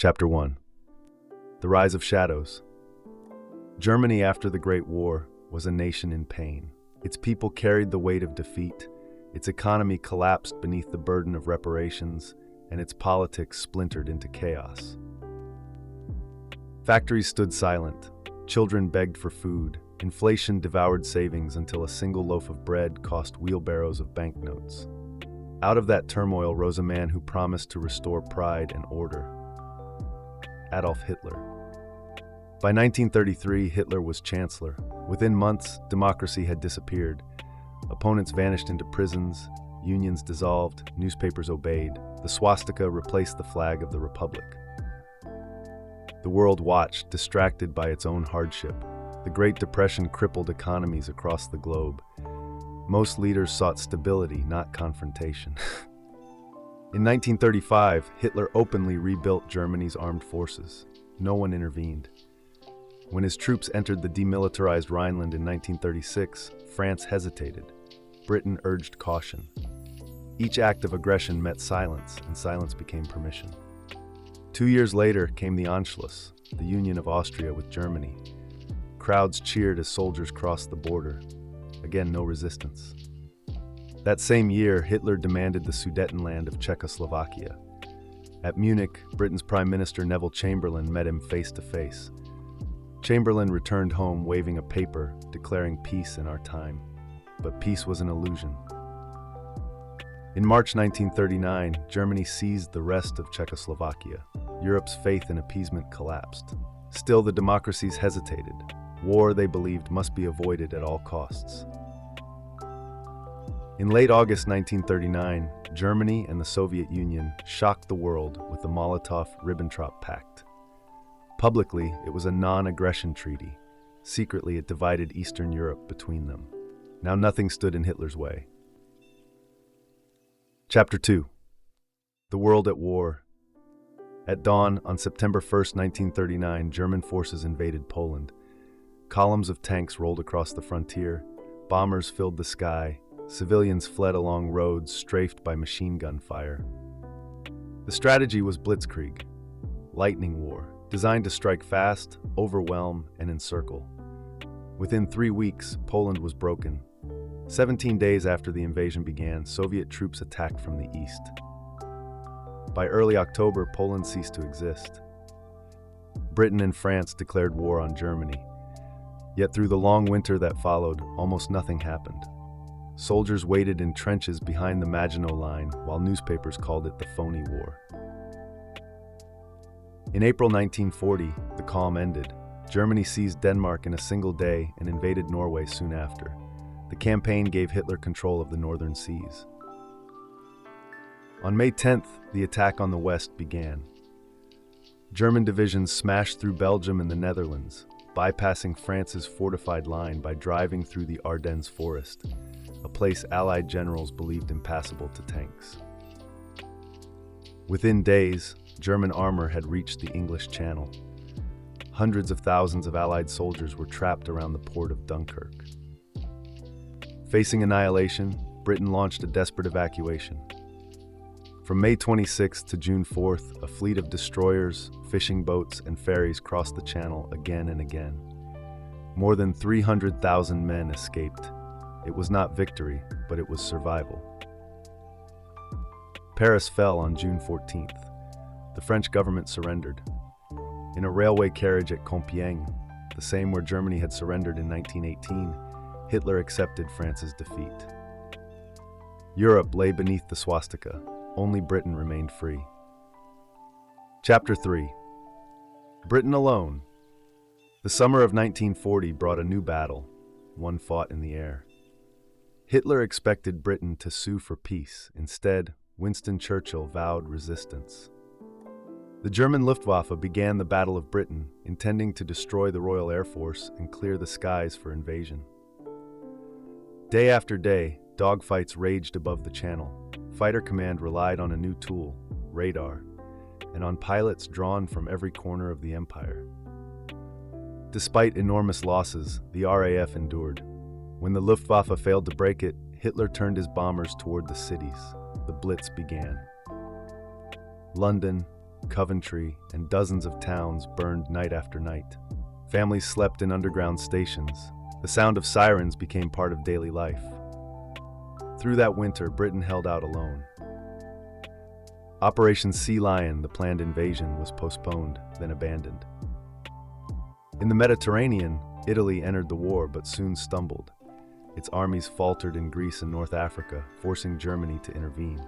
Chapter 1. The Rise of Shadows. Germany after the Great War was a nation in pain. Its people carried the weight of defeat, its economy collapsed beneath the burden of reparations, and its politics splintered into chaos. Factories stood silent, children begged for food, inflation devoured savings until a single loaf of bread cost wheelbarrows of banknotes. Out of that turmoil rose a man who promised to restore pride and order: Adolf Hitler. By 1933, Hitler was chancellor. Within months, democracy had disappeared. Opponents vanished into prisons, unions dissolved, newspapers obeyed. The swastika replaced the flag of the Republic. The world watched, distracted by its own hardship. The Great Depression crippled economies across the globe. Most leaders sought stability, not confrontation. In 1935, Hitler openly rebuilt Germany's armed forces. No one intervened. When his troops entered the demilitarized Rhineland in 1936, France hesitated. Britain urged caution. Each act of aggression met silence, and silence became permission. 2 years later came the Anschluss, the union of Austria with Germany. Crowds cheered as soldiers crossed the border. Again, no resistance. That same year, Hitler demanded the Sudetenland of Czechoslovakia. At Munich, Britain's Prime Minister Neville Chamberlain met him face to face. Chamberlain returned home waving a paper declaring peace in our time. But peace was an illusion. In March 1939, Germany seized the rest of Czechoslovakia. Europe's faith in appeasement collapsed. Still, the democracies hesitated. War, they believed, must be avoided at all costs. In late August 1939, Germany and the Soviet Union shocked the world with the Molotov-Ribbentrop Pact. Publicly, it was a non-aggression treaty. Secretly, it divided Eastern Europe between them. Now nothing stood in Hitler's way. Chapter 2. The World at War. At dawn, on September 1, 1939, German forces invaded Poland. Columns of tanks rolled across the frontier, bombers filled the sky, civilians fled along roads strafed by machine gun fire. The strategy was blitzkrieg, lightning war, designed to strike fast, overwhelm, and encircle. Within 3 weeks, Poland was broken. 17 days after the invasion began, Soviet troops attacked from the east. By early October, Poland ceased to exist. Britain and France declared war on Germany. Yet through the long winter that followed, almost nothing happened. Soldiers waited in trenches behind the Maginot Line, while newspapers called it the phony war. In April 1940, the calm ended. Germany seized Denmark in a single day and invaded Norway soon after. The campaign gave Hitler control of the northern seas. On May 10th, the attack on the west began. German divisions smashed through Belgium and the Netherlands, bypassing France's fortified line by driving through the Ardennes forest, a place Allied generals believed impassable to tanks. Within days, German armor had reached the English Channel. Hundreds of thousands of Allied soldiers were trapped around the port of Dunkirk. Facing annihilation, Britain launched a desperate evacuation. From May 26th to June 4th, a fleet of destroyers, fishing boats, and ferries crossed the Channel again and again. More than 300,000 men escaped. It was not victory, but it was survival. Paris fell on June 14th. The French government surrendered. In a railway carriage at Compiègne, the same where Germany had surrendered in 1918, Hitler accepted France's defeat. Europe lay beneath the swastika. Only Britain remained free. Chapter 3. Britain alone. The summer of 1940 brought a new battle, one fought in the air. Hitler expected Britain to sue for peace. Instead, Winston Churchill vowed resistance. The German Luftwaffe began the Battle of Britain, intending to destroy the Royal Air Force and clear the skies for invasion. Day after day, dogfights raged above the Channel. Fighter Command relied on a new tool, radar, and on pilots drawn from every corner of the empire. Despite enormous losses, the RAF endured. When the Luftwaffe failed to break it, Hitler turned his bombers toward the cities. The Blitz began. London, Coventry, and dozens of towns burned night after night. Families slept in underground stations. The sound of sirens became part of daily life. Through that winter, Britain held out alone. Operation Sea Lion, the planned invasion, was postponed, then abandoned. In the Mediterranean, Italy entered the war but soon stumbled. Its armies faltered in Greece and North Africa, forcing Germany to intervene.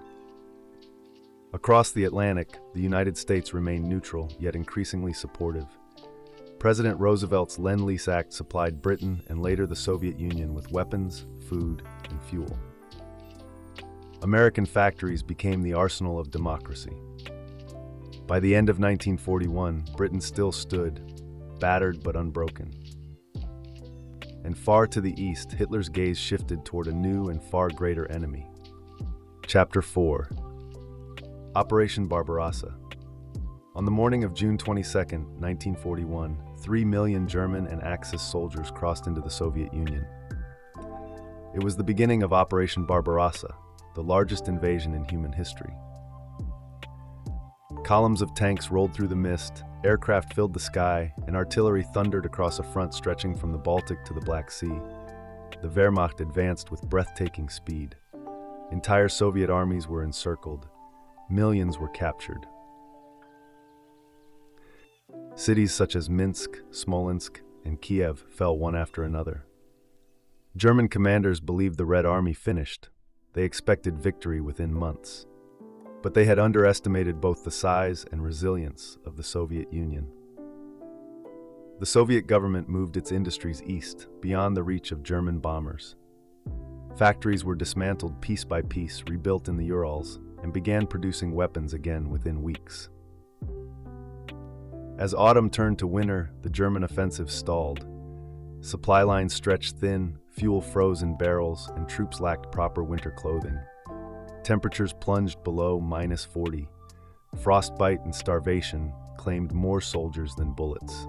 Across the Atlantic, the United States remained neutral, yet increasingly supportive. President Roosevelt's Lend-Lease Act supplied Britain and later the Soviet Union with weapons, food, and fuel. American factories became the arsenal of democracy. By the end of 1941, Britain still stood, battered but unbroken. And far to the east, Hitler's gaze shifted toward a new and far greater enemy. Chapter 4. Operation Barbarossa. On the morning of June 22, 1941, 3 million German and Axis soldiers crossed into the Soviet Union. It was the beginning of Operation Barbarossa, the largest invasion in human history. Columns of tanks rolled through the mist, aircraft filled the sky, and artillery thundered across a front stretching from the Baltic to the Black Sea. The Wehrmacht advanced with breathtaking speed. Entire Soviet armies were encircled. Millions were captured. Cities such as Minsk, Smolensk, and Kiev fell one after another. German commanders believed the Red Army finished. They expected victory within months. But they had underestimated both the size and resilience of the Soviet Union. The Soviet government moved its industries east, beyond the reach of German bombers. Factories were dismantled piece by piece, rebuilt in the Urals, and began producing weapons again within weeks. As autumn turned to winter, the German offensive stalled. Supply lines stretched thin, fuel froze in barrels, and troops lacked proper winter clothing. Temperatures plunged below -40. Frostbite and starvation claimed more soldiers than bullets.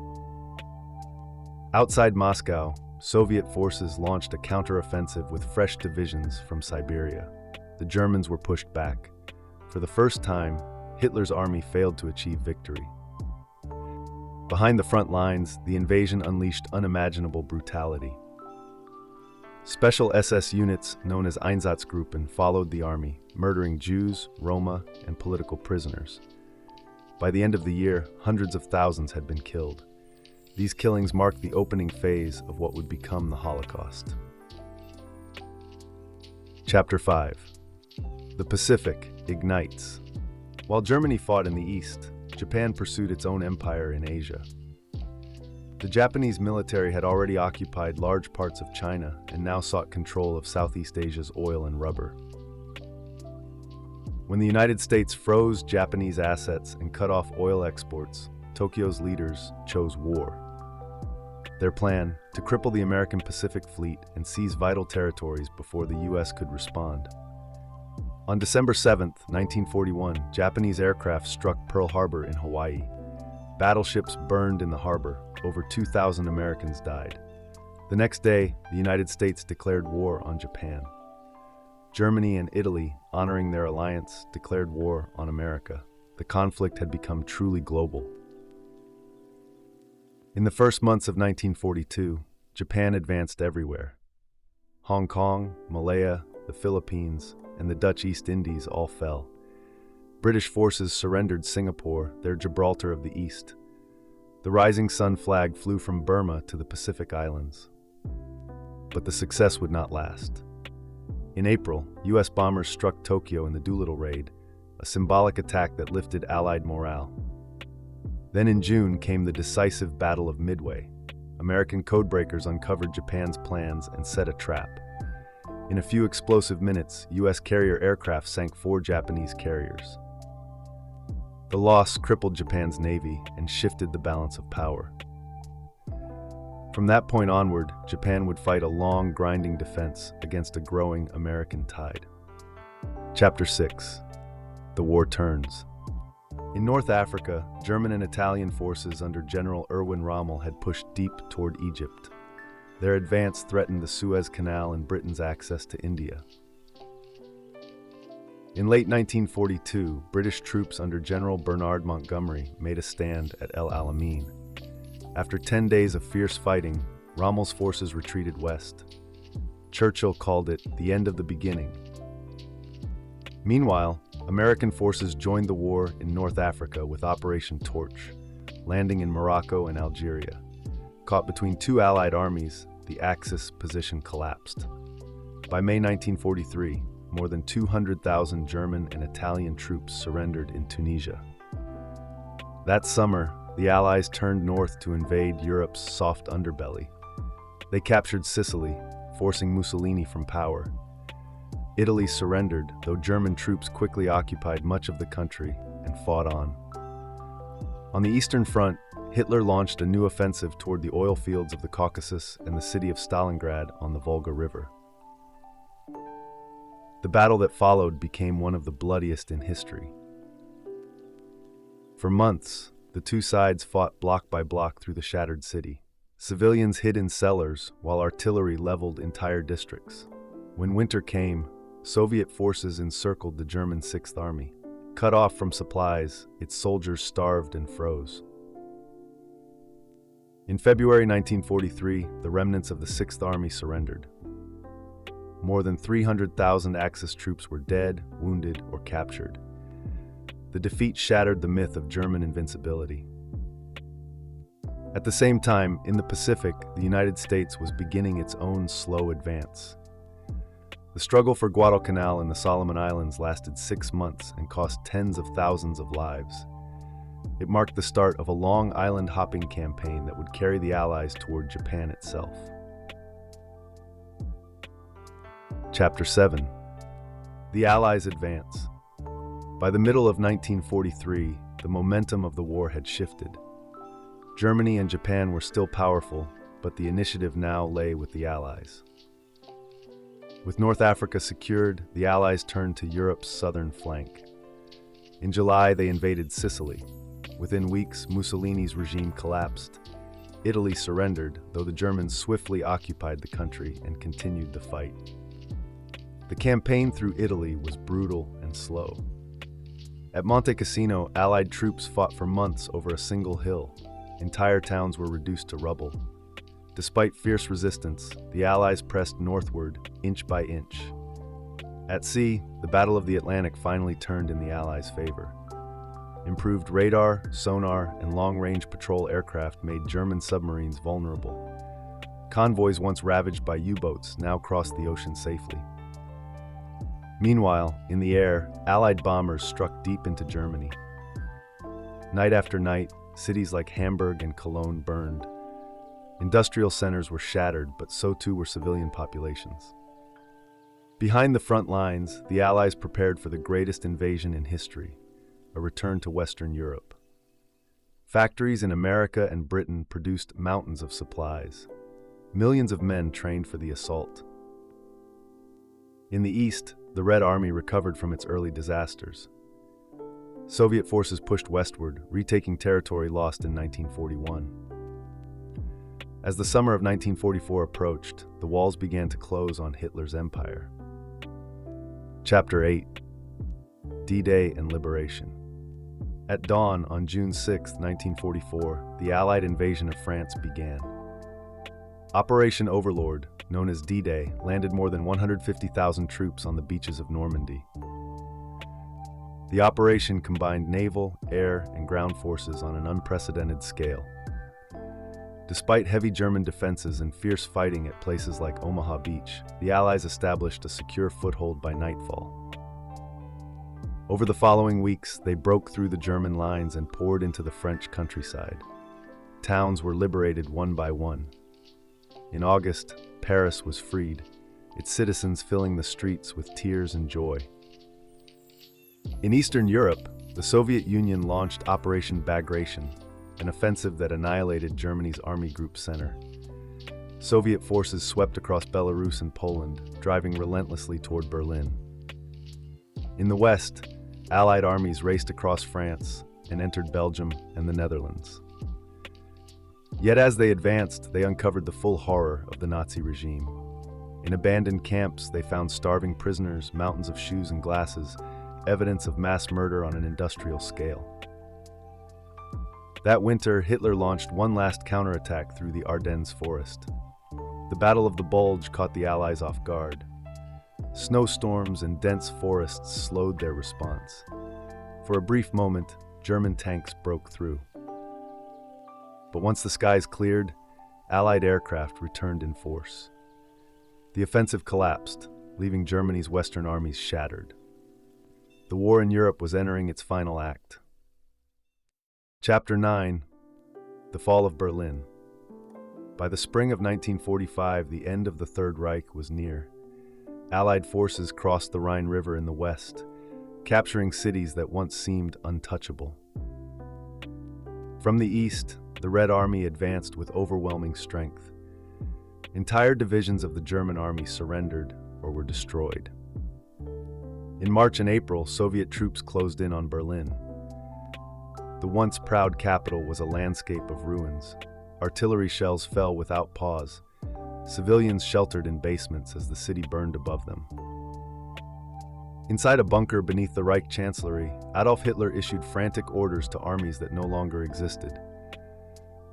Outside Moscow, Soviet forces launched a counteroffensive with fresh divisions from Siberia. The Germans were pushed back. For the first time, Hitler's army failed to achieve victory. Behind the front lines, the invasion unleashed unimaginable brutality. Special SS units known as Einsatzgruppen followed the army, murdering Jews, Roma, and political prisoners. By the end of the year, hundreds of thousands had been killed. These killings marked the opening phase of what would become the Holocaust. Chapter 5. The Pacific ignites. While Germany fought in the east, Japan pursued its own empire in Asia. The Japanese military had already occupied large parts of China and now sought control of Southeast Asia's oil and rubber. When the United States froze Japanese assets and cut off oil exports, Tokyo's leaders chose war. Their plan, to cripple the American Pacific Fleet and seize vital territories before the U.S. could respond. On December 7, 1941, Japanese aircraft struck Pearl Harbor in Hawaii. Battleships burned in the harbor. Over 2,000 Americans died. The next day, the United States declared war on Japan. Germany and Italy, honoring their alliance, declared war on America. The conflict had become truly global. In the first months of 1942, Japan advanced everywhere. Hong Kong, Malaya, the Philippines, and the Dutch East Indies all fell. British forces surrendered Singapore, their Gibraltar of the East. The rising sun flag flew from Burma to the Pacific Islands. But the success would not last. In April, U.S. bombers struck Tokyo in the Doolittle Raid, a symbolic attack that lifted Allied morale. Then in June came the decisive Battle of Midway. American codebreakers uncovered Japan's plans and set a trap. In a few explosive minutes, U.S. carrier aircraft sank 4 Japanese carriers. The loss crippled Japan's navy and shifted the balance of power. From that point onward, Japan would fight a long, grinding defense against a growing American tide. Chapter 6. The War Turns. In North Africa, German and Italian forces under General Erwin Rommel had pushed deep toward Egypt. Their advance threatened the Suez Canal and Britain's access to India. In late 1942, British troops under General Bernard Montgomery made a stand at El Alamein. After 10 days of fierce fighting, Rommel's forces retreated west. Churchill called it the end of the beginning. Meanwhile, American forces joined the war in North Africa with Operation Torch, landing in Morocco and Algeria. Caught between two Allied armies, the Axis position collapsed. By May 1943, more than 200,000 German and Italian troops surrendered in Tunisia. That summer, the Allies turned north to invade Europe's soft underbelly. They captured Sicily, forcing Mussolini from power. Italy surrendered, though German troops quickly occupied much of the country and fought on. On the Eastern Front, Hitler launched a new offensive toward the oil fields of the Caucasus and the city of Stalingrad on the Volga River. The battle that followed became one of the bloodiest in history. For months, the two sides fought block by block through the shattered city. Civilians hid in cellars while artillery leveled entire districts. When winter came, Soviet forces encircled the German Sixth Army. Cut off from supplies, its soldiers starved and froze. In February 1943, the remnants of the Sixth Army surrendered. More than 300,000 Axis troops were dead, wounded, or captured. The defeat shattered the myth of German invincibility. At the same time, in the Pacific, the United States was beginning its own slow advance. The struggle for Guadalcanal and the Solomon Islands lasted 6 months and cost tens of thousands of lives. It marked the start of a long island-hopping campaign that would carry the Allies toward Japan itself. Chapter 7. The Allies Advance. By the middle of 1943, the momentum of the war had shifted. Germany and Japan were still powerful, but the initiative now lay with the Allies. With North Africa secured, the Allies turned to Europe's southern flank. In July, they invaded Sicily. Within weeks, Mussolini's regime collapsed. Italy surrendered, though the Germans swiftly occupied the country and continued the fight. The campaign through Italy was brutal and slow. At Monte Cassino, Allied troops fought for months over a single hill. Entire towns were reduced to rubble. Despite fierce resistance, the Allies pressed northward, inch by inch. At sea, the Battle of the Atlantic finally turned in the Allies' favor. Improved radar, sonar, and long-range patrol aircraft made German submarines vulnerable. Convoys once ravaged by U-boats now crossed the ocean safely. Meanwhile, in the air, Allied bombers struck deep into Germany. Night after night, cities like Hamburg and Cologne burned. Industrial centers were shattered, but so too were civilian populations. Behind the front lines, the Allies prepared for the greatest invasion in history, a return to Western Europe. Factories in America and Britain produced mountains of supplies. Millions of men trained for the assault. In the east, the Red Army recovered from its early disasters. Soviet forces pushed westward, retaking territory lost in 1941. As the summer of 1944 approached, the walls began to close on Hitler's empire. Chapter 8. D-Day and Liberation. At dawn on June 6, 1944, the Allied invasion of France began. Operation Overlord, known as D-Day, landed more than 150,000 troops on the beaches of Normandy. The operation combined naval, air, and ground forces on an unprecedented scale. Despite heavy German defenses and fierce fighting at places like Omaha Beach, the Allies established a secure foothold by nightfall. Over the following weeks, they broke through the German lines and poured into the French countryside. Towns were liberated one by one. In August, Paris was freed, its citizens filling the streets with tears and joy. In Eastern Europe, the Soviet Union launched Operation Bagration, an offensive that annihilated Germany's Army Group Center. Soviet forces swept across Belarus and Poland, driving relentlessly toward Berlin. In the West, Allied armies raced across France and entered Belgium and the Netherlands. Yet as they advanced, they uncovered the full horror of the Nazi regime. In abandoned camps, they found starving prisoners, mountains of shoes and glasses, evidence of mass murder on an industrial scale. That winter, Hitler launched one last counterattack through the Ardennes forest. The Battle of the Bulge caught the Allies off guard. Snowstorms and dense forests slowed their response. For a brief moment, German tanks broke through. But once the skies cleared, Allied aircraft returned in force. The offensive collapsed, leaving Germany's Western armies shattered. The war in Europe was entering its final act. Chapter 9: The Fall of Berlin. By the spring of 1945, the end of the Third Reich was near. Allied forces crossed the Rhine River in the west, capturing cities that once seemed untouchable. From the east, the Red Army advanced with overwhelming strength. Entire divisions of the German army surrendered or were destroyed. In March and April, Soviet troops closed in on Berlin. The once proud capital was a landscape of ruins. Artillery shells fell without pause. Civilians sheltered in basements as the city burned above them. Inside a bunker beneath the Reich Chancellery, Adolf Hitler issued frantic orders to armies that no longer existed.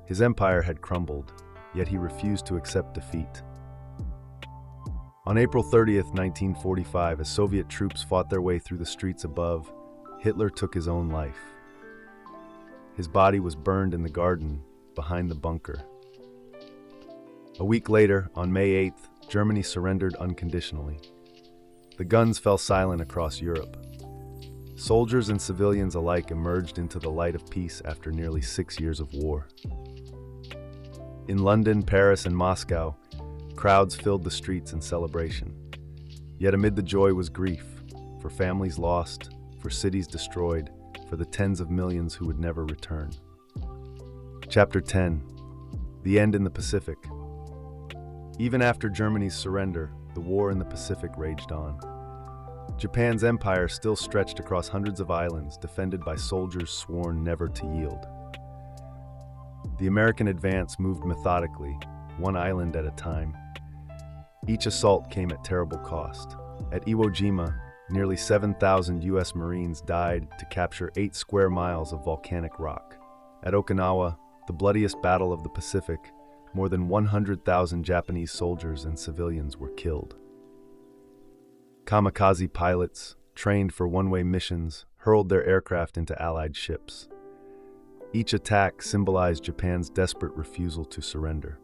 His empire had crumbled, yet he refused to accept defeat. On April 30th, 1945, as Soviet troops fought their way through the streets above, Hitler took his own life. His body was burned in the garden behind the bunker. A week later, on May 8th, Germany surrendered unconditionally. The guns fell silent across Europe. Soldiers and civilians alike emerged into the light of peace after nearly 6 years of war. In London, Paris, and Moscow, crowds filled the streets in celebration. Yet amid the joy was grief, for families lost, for cities destroyed, for the tens of millions who would never return. Chapter 10: The End in the Pacific. Even after Germany's surrender, the war in the Pacific raged on. Japan's empire still stretched across hundreds of islands, defended by soldiers sworn never to yield. The American advance moved methodically, one island at a time. Each assault came at terrible cost. At Iwo Jima, nearly 7,000 U.S. Marines died to capture 8 square miles of volcanic rock. At Okinawa, the bloodiest battle of the Pacific, more than 100,000 Japanese soldiers and civilians were killed. Kamikaze pilots, trained for one-way missions, hurled their aircraft into Allied ships. Each attack symbolized Japan's desperate refusal to surrender.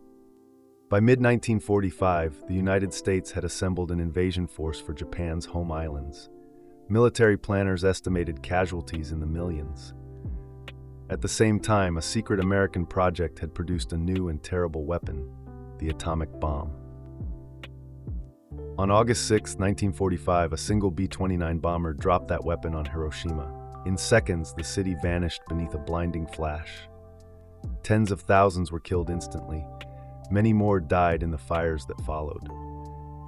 By mid-1945, the United States had assembled an invasion force for Japan's home islands. Military planners estimated casualties in the millions. At the same time, a secret American project had produced a new and terrible weapon, the atomic bomb. On August 6, 1945, a single B-29 bomber dropped that weapon on Hiroshima. In seconds, the city vanished beneath a blinding flash. Tens of thousands were killed instantly. Many more died in the fires that followed.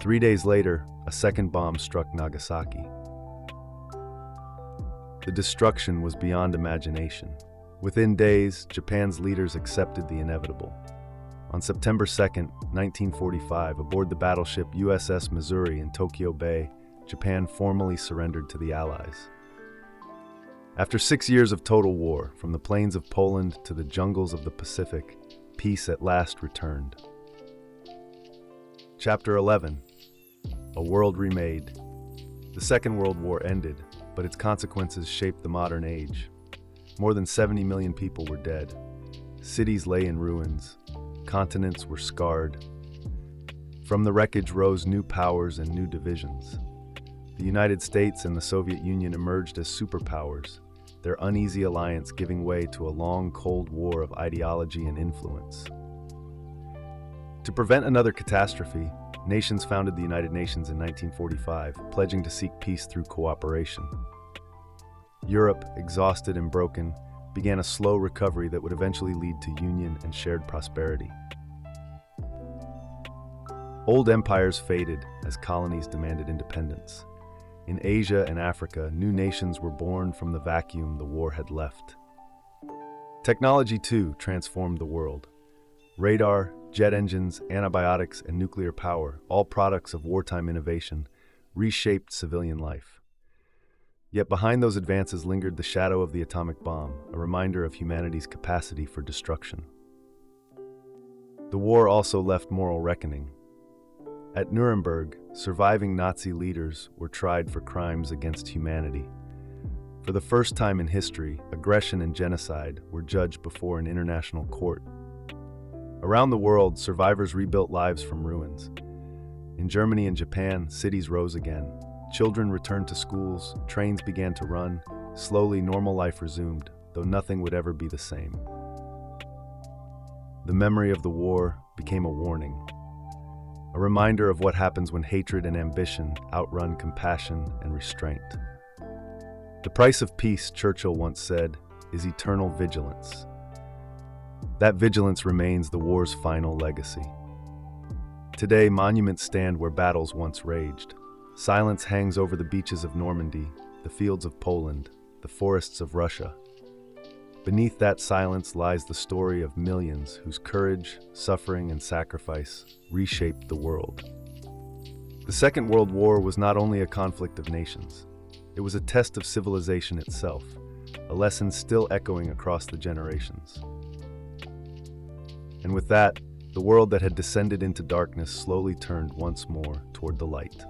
3 days later, a second bomb struck Nagasaki. The destruction was beyond imagination. Within days, Japan's leaders accepted the inevitable. On September 2, 1945, aboard the battleship USS Missouri in Tokyo Bay, Japan formally surrendered to the Allies. After 6 years of total war, from the plains of Poland to the jungles of the Pacific, peace at last returned. Chapter 11: A World Remade. The Second World War ended, but its consequences shaped the modern age. More than 70 million people were dead. Cities lay in ruins. Continents were scarred. From the wreckage rose new powers and new divisions. The United States and the Soviet Union emerged as superpowers, their uneasy alliance giving way to a long Cold War of ideology and influence. To prevent another catastrophe, nations founded the United Nations in 1945, pledging to seek peace through cooperation. Europe, exhausted and broken, began a slow recovery that would eventually lead to union and shared prosperity. Old empires faded as colonies demanded independence. In Asia and Africa, new nations were born from the vacuum the war had left. Technology, too, transformed the world. Radar, jet engines, antibiotics, and nuclear power, all products of wartime innovation, reshaped civilian life. Yet behind those advances lingered the shadow of the atomic bomb, a reminder of humanity's capacity for destruction. The war also left moral reckoning. At Nuremberg, surviving Nazi leaders were tried for crimes against humanity. For the first time in history, aggression and genocide were judged before an international court. Around the world, survivors rebuilt lives from ruins. In Germany and Japan, cities rose again. Children returned to schools, trains began to run. Slowly, normal life resumed, though nothing would ever be the same. The memory of the war became a warning, a reminder of what happens when hatred and ambition outrun compassion and restraint. The price of peace, Churchill once said, is eternal vigilance. That vigilance remains the war's final legacy. Today, monuments stand where battles once raged. Silence hangs over the beaches of Normandy, the fields of Poland, the forests of Russia. Beneath that silence lies the story of millions whose courage, suffering, and sacrifice reshaped the world. The Second World War was not only a conflict of nations. It was a test of civilization itself, a lesson still echoing across the generations. And with that, the world that had descended into darkness slowly turned once more toward the light.